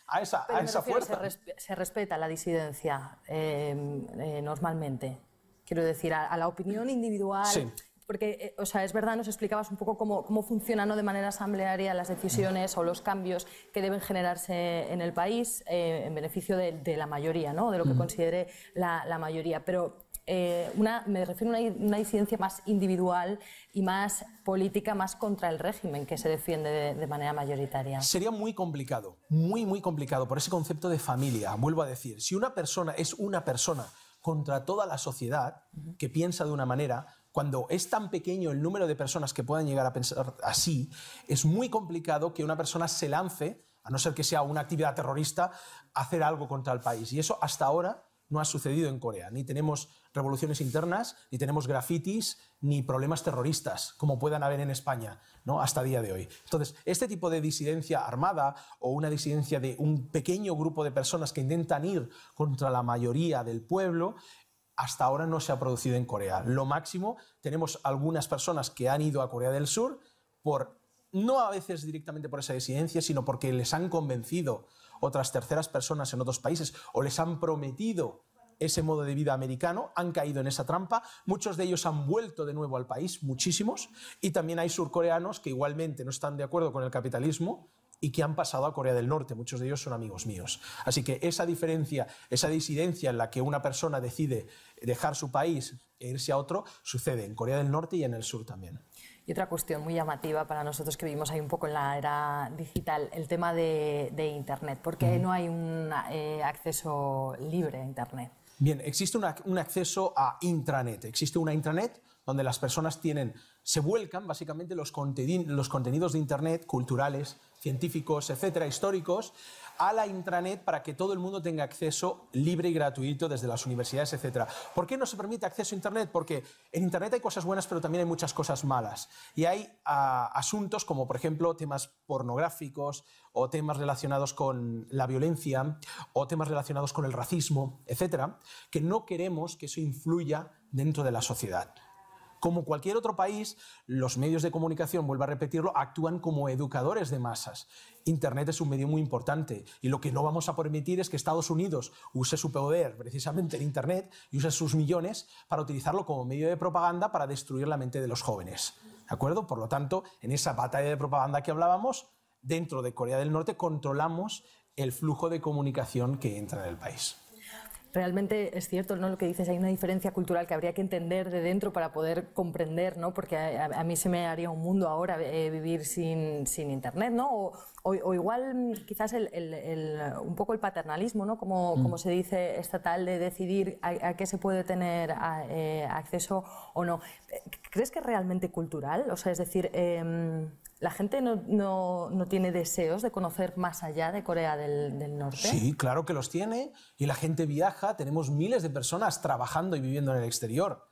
a esa fuerza. Se respeta la disidencia normalmente. Quiero decir, a la opinión individual... Sí. Porque, o sea, es verdad, nos explicabas un poco cómo funcionan, ¿no?, de manera asamblearia las decisiones o los cambios que deben generarse en el país en beneficio de la mayoría, ¿no?, de lo que considere la mayoría. Pero me refiero a una disidencia más individual y más política, más contra el régimen que se defiende de manera mayoritaria. Sería muy complicado, muy complicado por ese concepto de familia. Vuelvo a decir, si una persona es una persona contra toda la sociedad que piensa de una manera, cuando es tan pequeño el número de personas que puedan llegar a pensar así, es muy complicado que una persona se lance, a no ser que sea una actividad terrorista, a hacer algo contra el país. Y eso hasta ahora no ha sucedido en Corea. Ni tenemos revoluciones internas, ni tenemos grafitis, ni problemas terroristas, como puedan haber en España, ¿no?, hasta el día de hoy. Entonces, este tipo de disidencia armada o una disidencia de un pequeño grupo de personas que intentan ir contra la mayoría del pueblo, hasta ahora no se ha producido en Corea. Lo máximo, tenemos algunas personas que han ido a Corea del Sur no a veces directamente por esa disidencia, sino porque les han convencido otras terceras personas en otros países o les han prometido ese modo de vida americano, han caído en esa trampa. Muchos de ellos han vuelto de nuevo al país, muchísimos, y también hay surcoreanos que igualmente no están de acuerdo con el capitalismo y que han pasado a Corea del Norte. Muchos de ellos son amigos míos. Así que esa diferencia, esa disidencia en la que una persona decide dejar su país e irse a otro, sucede en Corea del Norte y en el sur también. Y otra cuestión muy llamativa para nosotros que vivimos ahí un poco en la era digital, el tema de Internet. ¿Por qué no hay un acceso libre a Internet? Bien, existe un acceso a intranet. Existe una intranet donde las personas se vuelcan básicamente los contenidos de Internet, culturales, científicos, etcétera, históricos, a la intranet para que todo el mundo tenga acceso libre y gratuito desde las universidades, etcétera. ¿Por qué no se permite acceso a Internet? Porque en Internet hay cosas buenas, pero también hay muchas cosas malas. Y hay asuntos como, por ejemplo, temas pornográficos o temas relacionados con la violencia o temas relacionados con el racismo, etcétera, que no queremos que eso influya dentro de la sociedad. Como cualquier otro país, los medios de comunicación, vuelvo a repetirlo, actúan como educadores de masas. Internet es un medio muy importante y lo que no vamos a permitir es que Estados Unidos use su poder precisamente en Internet y use sus millones para utilizarlo como medio de propaganda para destruir la mente de los jóvenes. ¿De acuerdo? Por lo tanto, en esa batalla de propaganda que hablábamos, dentro de Corea del Norte controlamos el flujo de comunicación que entra en el país. Realmente es cierto, ¿no?, lo que dices, hay una diferencia cultural que habría que entender de dentro para poder comprender, ¿no?, porque a mí se me haría un mundo ahora vivir sin Internet, ¿no?, o igual quizás un poco el paternalismo, ¿no?, como se dice, estatal, de decidir a qué se puede tener acceso o no. ¿Crees que es realmente cultural? O sea, es decir, ¿la gente no tiene deseos de conocer más allá de Corea del Norte? Sí, claro que los tiene, y la gente viaja. Tenemos miles de personas trabajando y viviendo en el exterior.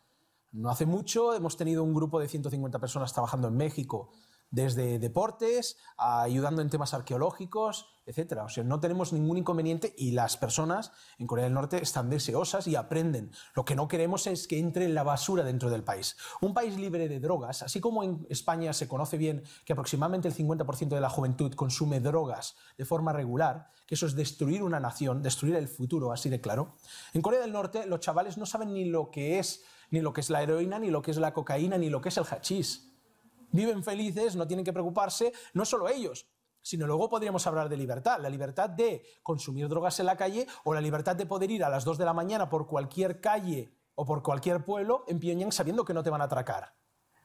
No hace mucho hemos tenido un grupo de 150 personas trabajando en México, desde deportes, ayudando en temas arqueológicos, etc. O sea, no tenemos ningún inconveniente y las personas en Corea del Norte están deseosas y aprenden. Lo que no queremos es que entre la basura dentro del país. Un país libre de drogas, así como en España se conoce bien que aproximadamente el 50% de la juventud consume drogas de forma regular, que eso es destruir una nación, destruir el futuro, así de claro. En Corea del Norte los chavales no saben ni lo que es la heroína, ni lo que es la cocaína, ni lo que es el hachís. Viven felices, no tienen que preocuparse, no solo ellos, sino luego podríamos hablar de libertad, la libertad de consumir drogas en la calle o la libertad de poder ir a las 2 de la mañana por cualquier calle o por cualquier pueblo en Pyongyang sabiendo que no te van a atracar.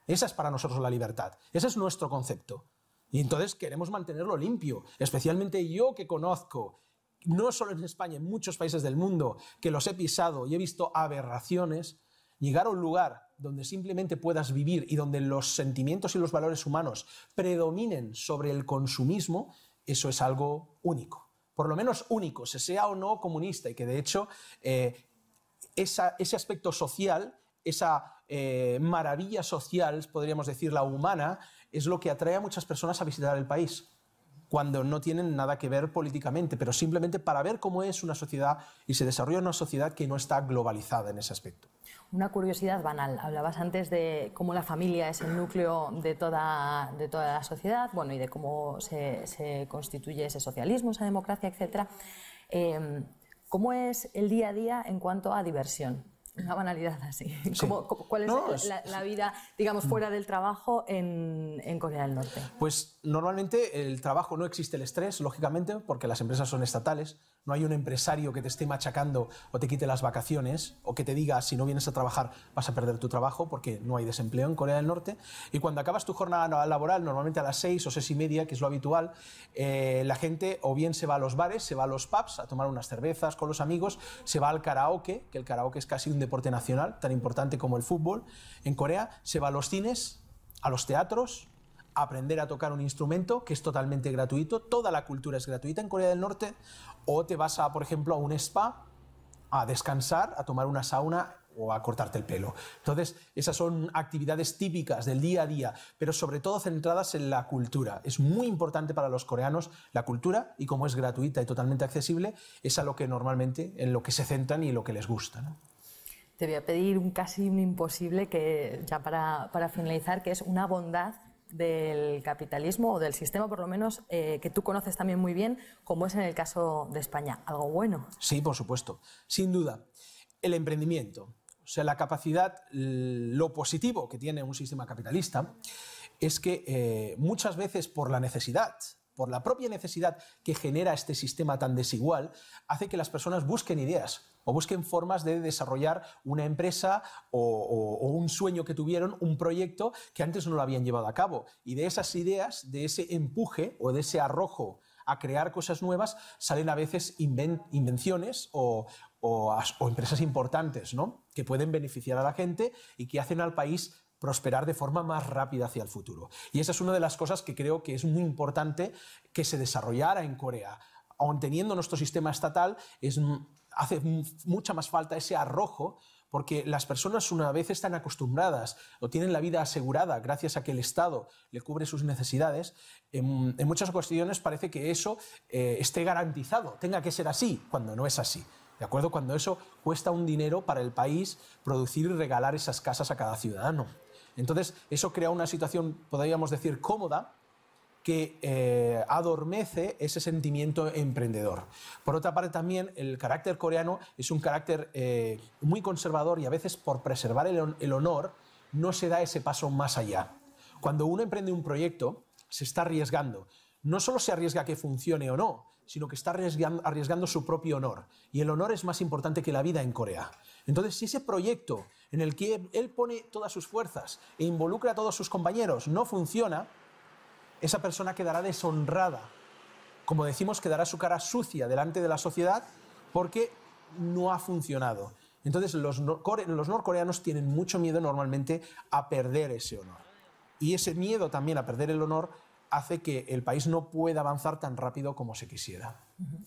Esa es para nosotros la libertad, ese es nuestro concepto. Y entonces queremos mantenerlo limpio, especialmente yo que conozco, no solo en España, en muchos países del mundo, que los he pisado y he visto aberraciones. Llegar a un lugar donde simplemente puedas vivir y donde los sentimientos y los valores humanos predominen sobre el consumismo, eso es algo único. Por lo menos único, se sea o no comunista, y que de hecho ese aspecto social, esa maravilla social, podríamos decir la humana, es lo que atrae a muchas personas a visitar el país, cuando no tienen nada que ver políticamente, pero simplemente para ver cómo es una sociedad y se desarrolla una sociedad que no está globalizada en ese aspecto. Una curiosidad banal. Hablabas antes de cómo la familia es el núcleo de toda la sociedad, bueno, y de cómo se constituye ese socialismo, esa democracia, etc. ¿Cómo es el día a día en cuanto a diversión? Una banalidad así. Sí. ¿Cuál es la vida, digamos, fuera del trabajo en Corea del Norte? Pues normalmente el trabajo no existe el estrés, lógicamente, porque las empresas son estatales. No hay un empresario que te esté machacando o te quite las vacaciones o que te diga si no vienes a trabajar vas a perder tu trabajo, porque no hay desempleo en Corea del Norte. Y cuando acabas tu jornada laboral, normalmente a las 6 o 6:30, que es lo habitual, la gente o bien se va a los bares, se va a los pubs a tomar unas cervezas con los amigos, se va al karaoke, que el karaoke es casi un deporte nacional, tan importante como el fútbol en Corea, se va a los cines, a los teatros, a aprender a tocar un instrumento, que es totalmente gratuito, toda la cultura es gratuita en Corea del Norte, o te vas a, por ejemplo, a un spa a descansar, a tomar una sauna o a cortarte el pelo. Entonces, esas son actividades típicas del día a día, pero sobre todo centradas en la cultura. Es muy importante para los coreanos la cultura, y como es gratuita y totalmente accesible, es a lo que normalmente, en lo que se centran y lo que les gusta, ¿no? Te voy a pedir casi un imposible, que ya para finalizar, que es una bondad del capitalismo o del sistema, por lo menos, que tú conoces también muy bien, como es en el caso de España. ¿Algo bueno? Sí, por supuesto. Sin duda. El emprendimiento. O sea, la capacidad, lo positivo que tiene un sistema capitalista es que muchas veces por la necesidad, por la propia necesidad que genera este sistema tan desigual, hace que las personas busquen ideas o busquen formas de desarrollar una empresa o un sueño que tuvieron, un proyecto que antes no lo habían llevado a cabo. Y de esas ideas, de ese empuje o de ese arrojo a crear cosas nuevas, salen a veces invenciones o empresas importantes, ¿no?, que pueden beneficiar a la gente y que hacen al país prosperar de forma más rápida hacia el futuro. Y esa es una de las cosas que creo que es muy importante que se desarrollara en Corea. Aun teniendo nuestro sistema estatal, hace mucha más falta ese arrojo, porque las personas, una vez están acostumbradas o tienen la vida asegurada gracias a que el Estado le cubre sus necesidades, en muchas ocasiones parece que eso esté garantizado, tenga que ser así, cuando no es así. ¿De acuerdo? Cuando eso cuesta un dinero para el país producir y regalar esas casas a cada ciudadano. Entonces, eso crea una situación, podríamos decir, cómoda, que adormece ese sentimiento emprendedor. Por otra parte, también el carácter coreano es un carácter muy conservador, y a veces por preservar el honor no se da ese paso más allá. Cuando uno emprende un proyecto, se está arriesgando. No solo se arriesga a que funcione o no, sino que está arriesgando su propio honor. Y el honor es más importante que la vida en Corea. Entonces, si ese proyecto en el que él pone todas sus fuerzas e involucra a todos sus compañeros no funciona, esa persona quedará deshonrada. Como decimos, quedará su cara sucia delante de la sociedad porque no ha funcionado. Entonces, los norcoreanos tienen mucho miedo normalmente a perder ese honor. Y ese miedo también a perder el honor hace que el país no pueda avanzar tan rápido como se quisiera.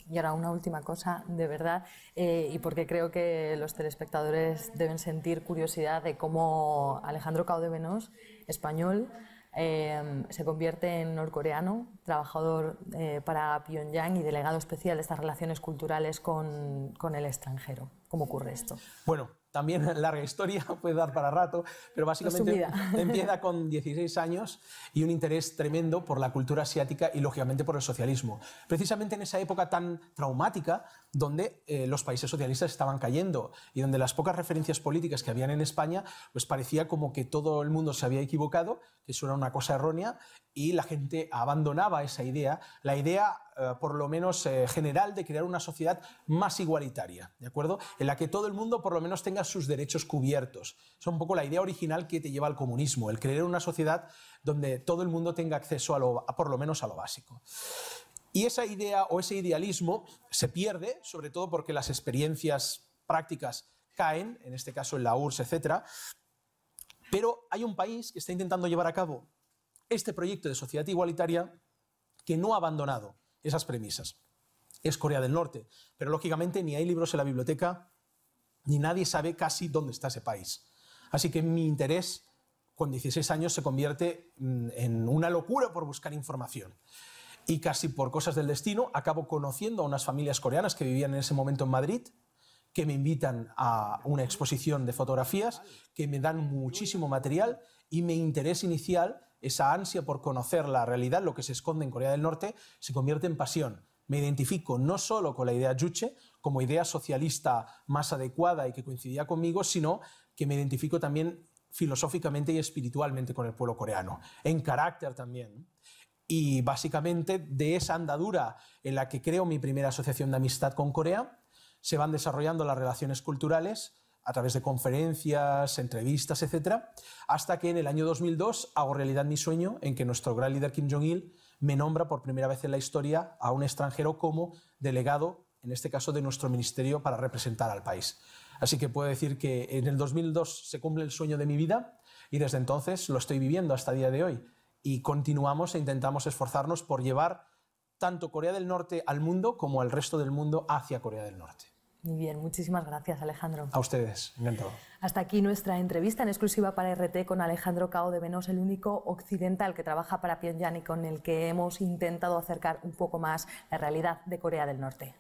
Y ahora una última cosa, de verdad, y porque creo que los telespectadores deben sentir curiosidad de cómo Alejandro Cao de Benós, español, se convierte en norcoreano, trabajador para Pyongyang y delegado especial de estas relaciones culturales con el extranjero. ¿Cómo ocurre esto? Bueno, también larga historia, puede dar para rato, pero básicamente empieza con 16 años y un interés tremendo por la cultura asiática y, lógicamente, por el socialismo. Precisamente en esa época tan traumática, donde los países socialistas estaban cayendo y donde las pocas referencias políticas que habían en España, pues parecía como que todo el mundo se había equivocado, que eso era una cosa errónea, y la gente abandonaba esa idea, la idea por lo menos general de crear una sociedad más igualitaria, ¿de acuerdo? En la que todo el mundo por lo menos tenga sus derechos cubiertos. Es un poco la idea original que te lleva al comunismo, el crear una sociedad donde todo el mundo tenga acceso por lo menos a lo básico. Y esa idea o ese idealismo se pierde, sobre todo porque las experiencias prácticas caen, en este caso en la URSS, etc. Pero hay un país que está intentando llevar a cabo este proyecto de sociedad igualitaria que no ha abandonado esas premisas. Es Corea del Norte, pero lógicamente ni hay libros en la biblioteca, ni nadie sabe casi dónde está ese país. Así que mi interés con 16 años se convierte en una locura por buscar información. Y casi por cosas del destino acabo conociendo a unas familias coreanas que vivían en ese momento en Madrid, que me invitan a una exposición de fotografías, que me dan muchísimo material, y mi interés inicial, esa ansia por conocer la realidad, lo que se esconde en Corea del Norte, se convierte en pasión. Me identifico no solo con la idea Juche, como idea socialista más adecuada y que coincidía conmigo, sino que me identifico también filosóficamente y espiritualmente con el pueblo coreano, en carácter también. Y básicamente de esa andadura en la que creo mi primera asociación de amistad con Corea, se van desarrollando las relaciones culturales a través de conferencias, entrevistas, etc., hasta que en el año 2002 hago realidad mi sueño en que nuestro gran líder Kim Jong-il me nombra por primera vez en la historia a un extranjero como delegado, en este caso de nuestro ministerio, para representar al país. Así que puedo decir que en el 2002 se cumple el sueño de mi vida y desde entonces lo estoy viviendo hasta el día de hoy. Y continuamos e intentamos esforzarnos por llevar tanto Corea del Norte al mundo como al resto del mundo hacia Corea del Norte. Muy bien, muchísimas gracias, Alejandro. A ustedes, encantado. Hasta aquí nuestra entrevista en exclusiva para RT con Alejandro Cao de Benós, el único occidental que trabaja para Pyongyang y con el que hemos intentado acercar un poco más la realidad de Corea del Norte.